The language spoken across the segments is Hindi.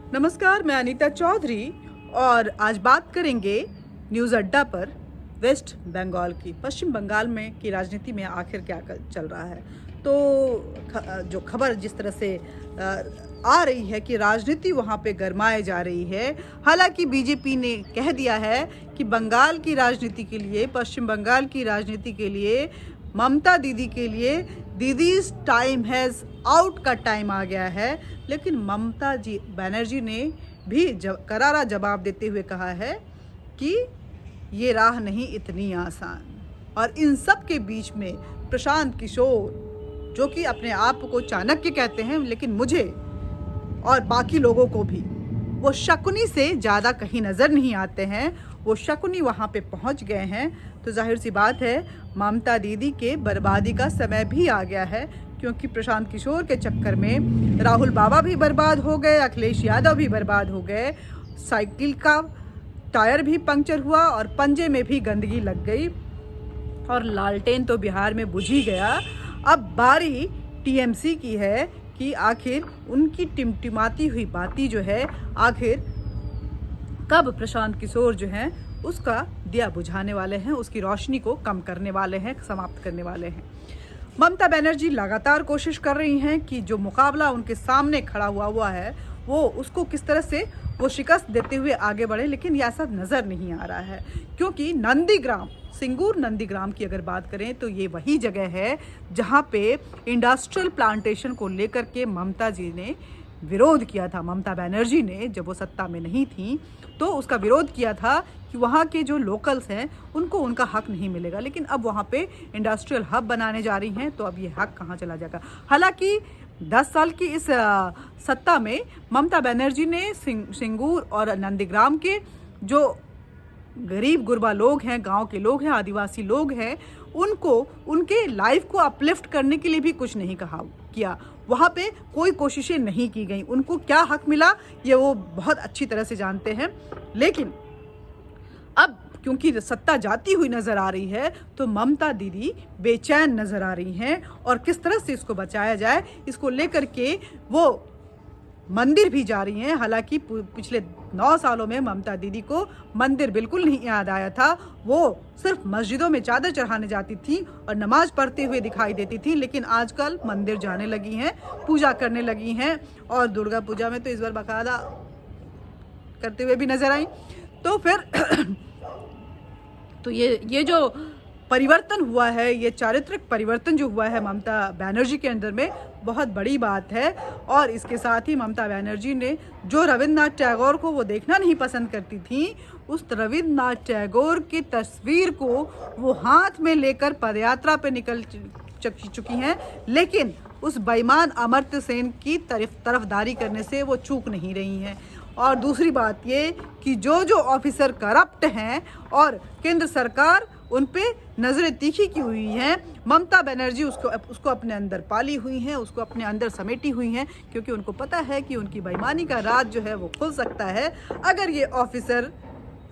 नमस्कार, मैं अनीता चौधरी और आज बात करेंगे न्यूज़ अड्डा पर वेस्ट बंगाल की, पश्चिम बंगाल में की राजनीति में आखिर क्या चल रहा है। तो जो खबर जिस तरह से आ रही है कि राजनीति वहाँ पे गरमाए जा रही है। हालांकि बीजेपी ने कह दिया है कि बंगाल की राजनीति के लिए, पश्चिम बंगाल की राजनीति के लिए, ममता दीदी के लिए दीदीज टाइम हैज़ आउट का टाइम आ गया है। लेकिन ममता जी बनर्जी ने भी करारा जवाब देते हुए कहा है कि ये राह नहीं इतनी आसान। और इन सब के बीच में प्रशांत किशोर, जो कि अपने आप को चाणक्य कहते हैं, लेकिन मुझे और बाकी लोगों को भी वो शकुनी से ज़्यादा कहीं नज़र नहीं आते हैं। वो शकुनी वहाँ पे पहुँच गए हैं। तो जाहिर सी बात है, ममता दीदी के बर्बादी का समय भी आ गया है, क्योंकि प्रशांत किशोर के चक्कर में राहुल बाबा भी बर्बाद हो गए, अखिलेश यादव भी बर्बाद हो गए, साइकिल का टायर भी पंक्चर हुआ और पंजे में भी गंदगी लग गई और लालटेन तो बिहार में बुझ ही गया। अब बारी टीएमसी की है कि आखिर उनकी टिमटिमाती हुई बाती जो है, आखिर कब प्रशांत किशोर जो हैं उसका दिया बुझाने वाले हैं, उसकी रोशनी को कम करने वाले हैं, समाप्त करने वाले हैं। ममता बनर्जी लगातार कोशिश कर रही हैं कि जो मुकाबला उनके सामने खड़ा हुआ है वो उसको किस तरह से वो शिकस्त देते हुए आगे बढ़े, लेकिन ये ऐसा नज़र नहीं आ रहा है। क्योंकि नंदीग्राम, सिंगूर नंदीग्राम की अगर बात करें तो ये वही जगह है जहाँ पे इंडस्ट्रियल प्लांटेशन को लेकर के ममता जी ने विरोध किया था। ममता बनर्जी ने जब वो सत्ता में नहीं थी तो उसका विरोध किया था कि वहाँ के जो लोकल्स हैं उनको उनका हक नहीं मिलेगा। लेकिन अब वहाँ पे इंडस्ट्रियल हब बनाने जा रही हैं, तो अब ये हक कहाँ चला जाएगा। हालांकि 10 साल की इस सत्ता में ममता बनर्जी ने सिंगूर और नंदीग्राम के जो गरीब गुरबा लोग हैं, गांव के लोग हैं, आदिवासी लोग हैं, उनको उनके लाइफ को अपलिफ्ट करने के लिए भी कुछ नहीं किया। वहाँ पे कोई कोशिशें नहीं की गई। उनको क्या हक मिला ये वो बहुत अच्छी तरह से जानते हैं। लेकिन अब क्योंकि सत्ता जाती हुई नज़र आ रही है तो ममता दीदी बेचैन नज़र आ रही हैं और किस तरह से इसको बचाया जाए इसको लेकर के वो मंदिर भी जा रही हैं। हालांकि पिछले 9 सालों में ममता दीदी को मंदिर बिल्कुल नहीं याद आया था। वो सिर्फ मस्जिदों में चादर चढ़ाने जाती थी और नमाज पढ़ते हुए दिखाई देती थी। लेकिन आजकल मंदिर जाने लगी हैं, पूजा करने लगी हैं और दुर्गा पूजा में तो इस बार बाकायदा करते हुए भी नजर आई। तो फिर तो ये जो परिवर्तन हुआ है, ये चारित्रिक परिवर्तन जो हुआ है ममता बनर्जी के अंदर में, बहुत बड़ी बात है। और इसके साथ ही ममता बनर्जी ने जो रविंद्रनाथ टैगोर को वो देखना नहीं पसंद करती थी, उस रविंद्रनाथ टैगोर की तस्वीर को वो हाथ में लेकर पदयात्रा पे निकल चुकी हैं। लेकिन उस बेईमान अमर्त्य सेन की तरफदारी करने से वो चूक नहीं रही हैं। और दूसरी बात ये कि जो ऑफिसर करप्ट हैं और केंद्र सरकार उन पे नज़रें तीखी की हुई हैं, ममता बनर्जी उसको अपने अंदर पाली हुई हैं, उसको अपने अंदर समेटी हुई हैं, क्योंकि उनको पता है कि उनकी बेईमानी का राज जो है वो खुल सकता है अगर ये ऑफिसर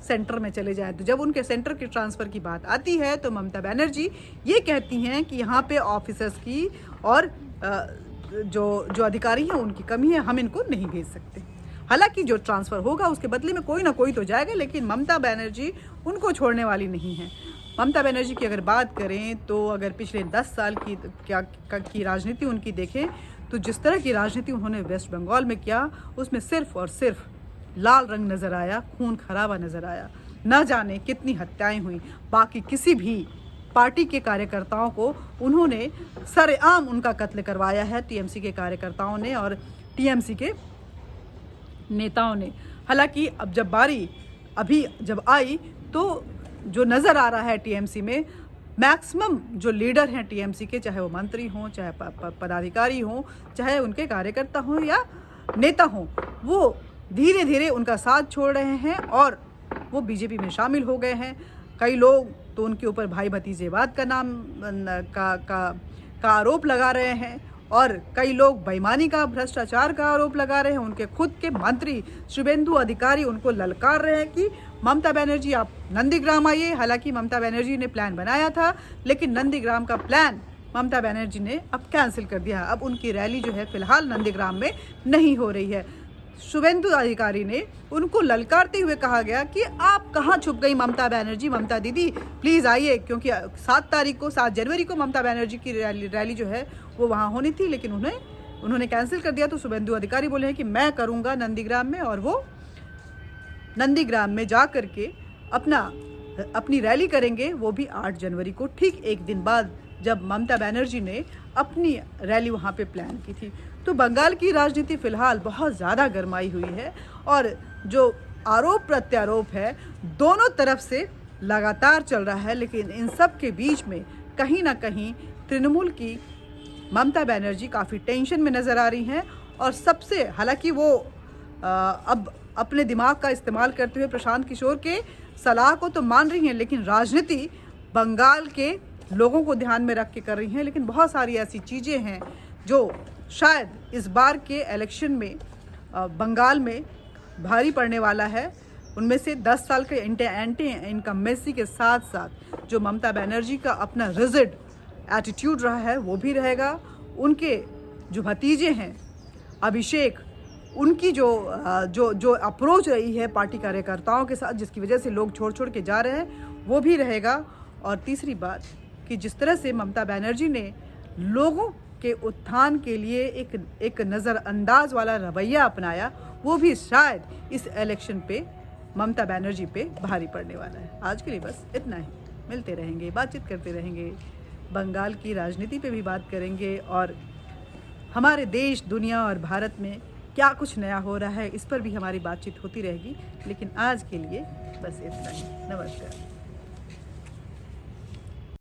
सेंटर में चले जाएं। तो जब उनके सेंटर की ट्रांसफ़र की बात आती है तो ममता बनर्जी ये कहती हैं कि यहाँ पे ऑफिसर्स की और जो अधिकारी हैं उनकी कमी है, हम इनको नहीं भेज सकते। हालांकि जो ट्रांसफ़र होगा उसके बदले में कोई ना कोई तो जाएगा, लेकिन ममता बनर्जी उनको छोड़ने वाली नहीं है। ममता बनर्जी की अगर बात करें तो अगर पिछले 10 साल की राजनीति उनकी देखें तो जिस तरह की राजनीति उन्होंने वेस्ट बंगाल में किया, उसमें सिर्फ और सिर्फ लाल रंग नज़र आया, खून खराबा नज़र आया। न जाने कितनी हत्याएं हुई। बाकी किसी भी पार्टी के कार्यकर्ताओं को उन्होंने सरेआम उनका कत्ल करवाया है, टीएमसी के कार्यकर्ताओं ने और टीएमसी के नेताओं ने। हालांकि अब जब बारी अभी जब आई तो जो नज़र आ रहा है टीएमसी में, मैक्सिमम जो लीडर हैं टीएमसी के, चाहे वो मंत्री हों, चाहे पदाधिकारी हों, चाहे उनके कार्यकर्ता हों या नेता हों, वो धीरे धीरे उनका साथ छोड़ रहे हैं और वो बीजेपी में शामिल हो गए हैं। कई लोग तो उनके ऊपर भाई भतीजेवाद का नाम का आरोप लगा रहे हैं और कई लोग बेईमानी का, भ्रष्टाचार का आरोप लगा रहे हैं। उनके खुद के मंत्री शुभेंदु अधिकारी उनको ललकार रहे हैं कि ममता बनर्जी आप नंदीग्राम आइए। हालांकि ममता बनर्जी ने प्लान बनाया था, लेकिन नंदीग्राम का प्लान ममता बनर्जी ने अब कैंसिल कर दिया। अब उनकी रैली जो है फिलहाल नंदीग्राम में नहीं हो रही है। शुभेंदु अधिकारी ने उनको ललकारते हुए कहा गया कि आप कहाँ छुप गई ममता बनर्जी, ममता दीदी प्लीज़ आइए, क्योंकि 7 जनवरी को ममता बनर्जी की रैली जो है वो वहाँ होनी थी, लेकिन उन्होंने कैंसिल कर दिया। तो शुभेंदु अधिकारी बोले हैं कि मैं करूँगा नंदीग्राम में, और वो नंदीग्राम में जा कर के अपनी रैली करेंगे, वो भी 8 जनवरी को, ठीक एक दिन बाद जब ममता बनर्जी ने अपनी रैली वहाँ पे प्लान की थी। तो बंगाल की राजनीति फिलहाल बहुत ज़्यादा गरमाई हुई है, और जो आरोप प्रत्यारोप है दोनों तरफ से लगातार चल रहा है, लेकिन इन सब के बीच में कहीं ना कहीं तृणमूल की ममता बनर्जी काफ़ी टेंशन में नज़र आ रही हैं। और सबसे, हालांकि वो अब अपने दिमाग का इस्तेमाल करते हुए प्रशांत किशोर के सलाह को तो मान रही हैं, लेकिन राजनीति बंगाल के लोगों को ध्यान में रख के कर रही हैं। लेकिन बहुत सारी ऐसी चीज़ें हैं जो शायद इस बार के इलेक्शन में बंगाल में भारी पड़ने वाला है। उनमें से 10 साल के एंटी इनकम्बेंसी के साथ साथ जो ममता बनर्जी का अपना रिजिड एटीट्यूड रहा है वो भी रहेगा। उनके जो भतीजे हैं अभिषेक, उनकी जो अप्रोच रही है पार्टी कार्यकर्ताओं के साथ, जिसकी वजह से लोग छोड़ के जा रहे हैं, वो भी रहेगा। और तीसरी बात कि जिस तरह से ममता बनर्जी ने लोगों के उत्थान के लिए एक नज़रअंदाज वाला रवैया अपनाया, वो भी शायद इस इलेक्शन पे ममता बनर्जी पे भारी पड़ने वाला है। आज के लिए बस इतना ही, मिलते रहेंगे, बातचीत करते रहेंगे, बंगाल की राजनीति पे भी बात करेंगे, और हमारे देश, दुनिया और भारत में क्या कुछ नया हो रहा है इस पर भी हमारी बातचीत होती रहेगी। लेकिन आज के लिए बस इतना ही। नमस्कार।